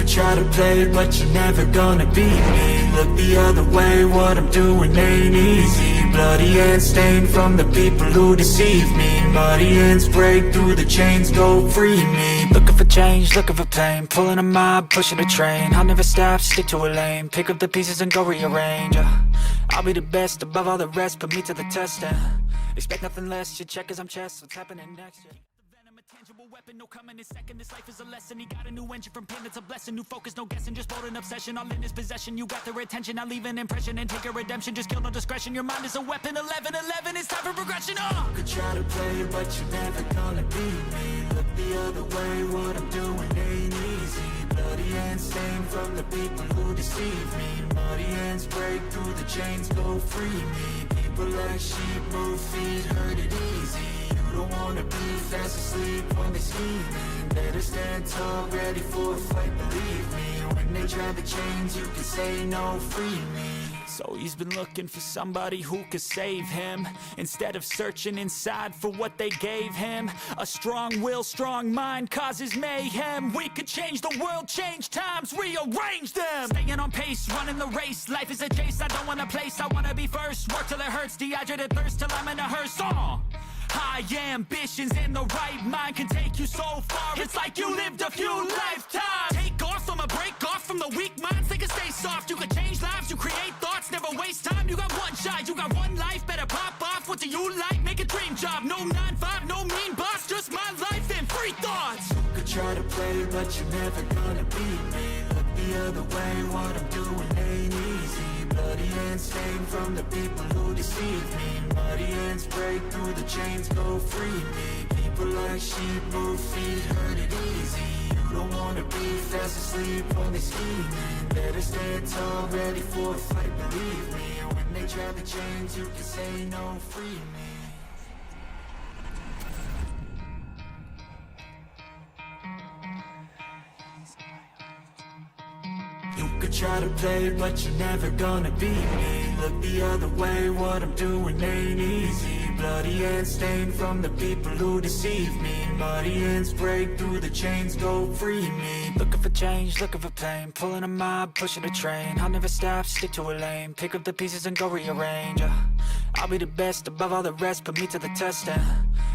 could try to play it, but you're never gonna beat me. Look the other way, what I'm doing ain't easy. Bloody hands stained from the people who deceive me. Muddy hands break through the chains, go free me. Looking for change, looking for pain, pulling a mob, pushing a train. I'll never stop, stick to a lane, pick up the pieces and go rearrange. I'll be the best above all the rest, put me to the test and expect nothing less. You check as I'm chess, what's happening next? Tangible weapon, no coming in second. This life is a lesson. He got a new engine from pain, it's a blessing. New focus, no guessing, just bold and obsession. All in his possession, you got their attention. I leave an impression and take a redemption. Just kill no discretion, your mind is a weapon. 11-11, it's time for progression. You could try to play it, but you're never gonna beat me. Look the other way, what I'm doing ain't easy. Bloody hands stained from the people who deceive me. Muddy hands break through the chains, go free me. People like sheep move feet, hurt it easy. You don't wanna be fast asleep when they scheming. Better stand tall, ready for a fight, believe me. When they try to change, you can say no, free me. So he's been looking for somebody who could save him, instead of searching inside for what they gave him. A strong will, strong mind causes mayhem. We could change the world, change times, rearrange them. Staying on pace, running the race. Life is a chase, I don't want a place. I wanna be first, work till it hurts. Dehydrated thirst till I'm in a hearse. High ambitions and the right mind can take you so far. It's like you lived a few lifetimes. Take off from a break off from the weak minds. They can stay soft. You can change lives, you create thoughts, never waste time. You got one shot, you got one life. Better pop off. What do you like? Make a dream job. No 9-5, no mean boss. Just my life and free thoughts. You could try to play, but you're never gonna beat me. Look the other way, what I'm doing ain't easy. Bloody hands stained from the people who deceive me. Muddy hands break through the chains, go free me. People like sheep move feet, hurt it easy. You don't wanna be fast asleep when they scheming. Better stand tall, ready for a fight, believe me. When they try to change, you can say no, free me. You could try to play, but you're never gonna beat me. Look the other way, what I'm doing ain't easy. Bloody hands stained from the people who deceive me. Muddy hands break through the chains, go free me. Looking for change, looking for pain, pulling a mob, pushing a train. I'll never stop, stick to a lane, pick up the pieces and go rearrange. I'll be the best above all the rest, put me to the test and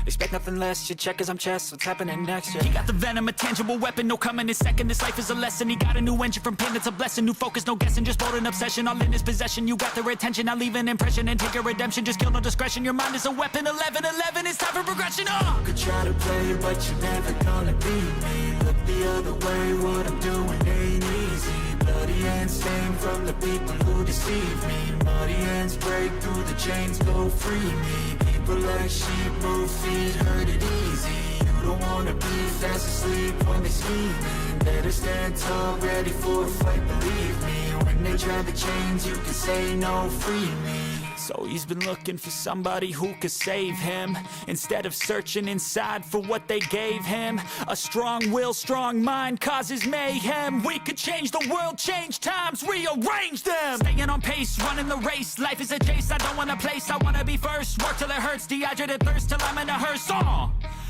expect nothing less. You check as I'm chess, what's happening next? He got the venom, a tangible weapon, no coming in second. This life is a lesson. He got a new engine from pain, it's a blessing. New focus, no guessing, just bold and obsession. All in his possession, you got their attention. I leave an impression and take a redemption. Just kill no discretion, your mind is a weapon. 11-11, it's time for progression. You could try to play it, but you're never gonna beat me. Look the other way, what I'm doing ain't easy. Bloody hands stained from the people who deceive me. Muddy hands break through the chains, go free me. People like sheep move feet, hurt it easy. You don't wanna be fast asleep when they scheming. Better stand tall, ready for a fight, believe me. When they try to change, you can say no, free me. So he's been looking for somebody who could save him, instead of searching inside for what they gave him. A strong will, strong mind causes mayhem. We could change the world, change times, rearrange them. Staying on pace, running the race. Life is a chase, I don't want a place. I wanna be first, work till it hurts. Dehydrated thirst till I'm in a hearse.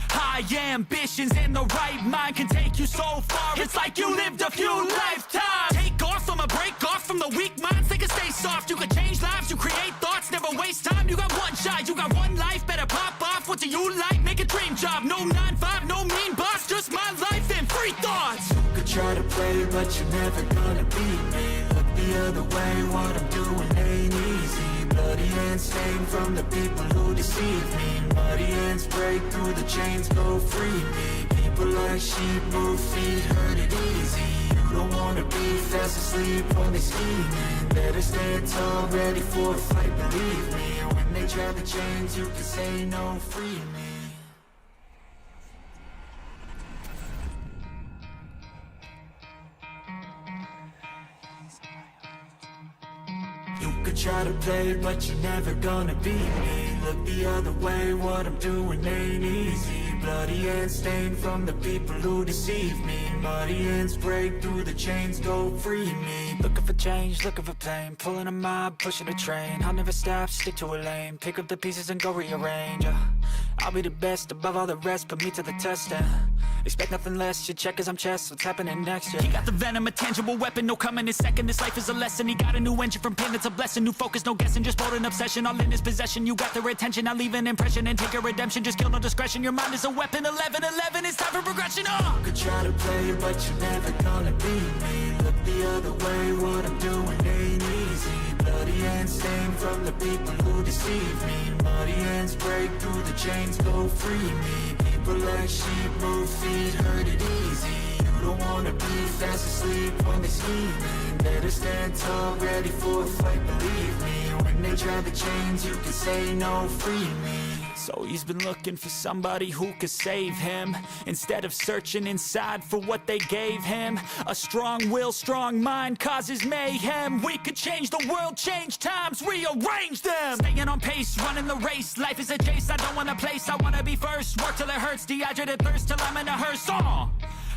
High ambitions and the right mind can take you so far. It's like you lived a few lifetimes. Take off from a break off from the weak minds. They can stay soft. You can change lives, you create thoughts, never waste time. You got one shot, you got one life. Better pop off. What do you like? Make a dream job. No 9-5, no mean boss. Just my life and free thoughts. You could try to play, but you're never gonna beat me. Look the other way, what I'm doing ain't easy. Bloody hands stained from the people who deceive me. Muddy hands break through the chains, go free me. People like sheep move feet, hurt it easy. You don't wanna be fast asleep when they scheming. Better stand tall, ready for a fight, believe me. When they try to change, you can say no, free me. You could try to play, but you're never gonna beat me. Look the other way, what I'm doing ain't easy. Bloody hands stained from the people who deceive me. Muddy hands break through the chains, go free me. Looking for change, looking for pain, pulling a mob, pushing a train. I'll never stop, stick to a lane, pick up the pieces and go rearrange. I'll be the best above all the rest, put me to the test and Expect nothing less, you check as I'm chess. What's happening next, yeah. He got the venom, a tangible weapon, no coming in second. This life is a lesson, he got a new engine from pain, it's a blessing. New focus, no guessing, just bold and obsession. All in his possession, you got their attention. Now leave an impression and take a redemption. Just kill, no discretion, your mind is a weapon. 11-11, it's time for progression, You could try to play, but you're never gonna beat me. Look the other way, what I'm doing ain't easy. Bloody hands stained from the people who deceive me. Muddy hands break through the chains, go free me. People like sheep move feet, hurt it easy. You don't wanna be fast asleep when they scheming. Better stand tall, ready for a fight, believe me. When they try the chains, you can say no, free me. So he's been looking for somebody who could save him, instead of searching inside for what they gave him. A strong will, strong mind causes mayhem. We could change the world, change times, rearrange them. Staying on pace, running the race. Life is a chase, I don't want a place, I wanna be first. Work till it hurts, dehydrated thirst till I'm in a hearse.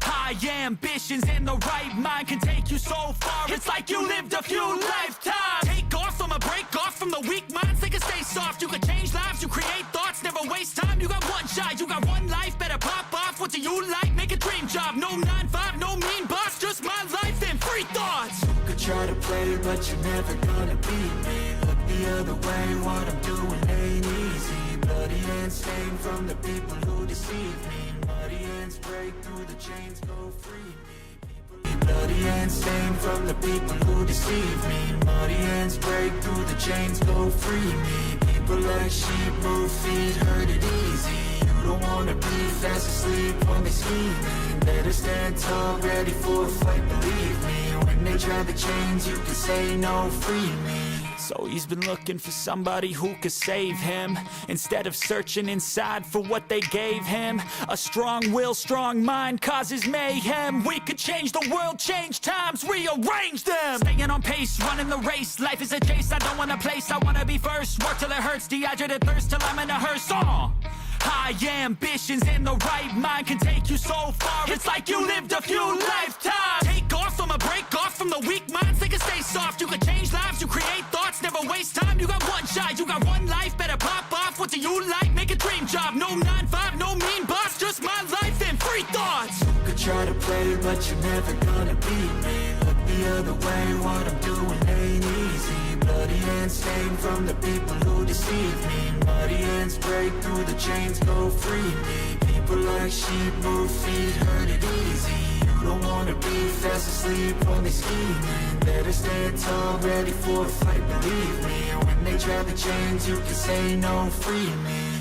High ambitions and the right mind can take you so far. It's like you lived a few lifetimes. Take off from a break off from the weak minds. They can stay soft. You can change lives. You create thoughts. Never waste time. You got one shot. You got one life. Better pop off. What do you like? Make a dream job. No 9-5. No mean boss. Just my life and free thoughts. You could try to play, but you're never gonna beat me. Look the other way. What I'm doing ain't easy. Bloody hands stained from the people who deceive me. Muddy hands break through the chains, go free me. Bloody hands stained from the people who deceive me. Muddy hands break through the chains, go free me. People like sheep move feet, hurt it easy. You don't wanna be fast asleep when they scheming. Better stand tall, ready for a fight, believe me. When they try the chains, you can say no, free me. So he's been looking for somebody who could save him, instead of searching inside for what they gave him. A strong will, strong mind causes mayhem. We could change the world, change times, rearrange them. Staying on pace, running the race. Life is a chase, I don't want a place, I wanna be first. Work till it hurts, dehydrated thirst till I'm in a hearse. High ambitions and the right mind can take you so far. It's like you lived a few lifetimes. Take off from a break off from the weak minds. They can stay soft. You can change lives. You create thoughts. Never waste time. You got one shot. You got one life. Better pop off. What do you like? Make a dream job. No 9-5. No mean boss. Just my life and free thoughts. You could try to play, but you're never gonna beat me. Look the other way. What I'm doing ain't easy. Bloody hands stained from the people who deceive me. Muddy hands break through the chains, go free me. People like sheep move feet, hurt it easy. You don't wanna be fast asleep when they scheming. Better stand tall, ready for a fight, believe me. When they try the chains, you can say no, free me.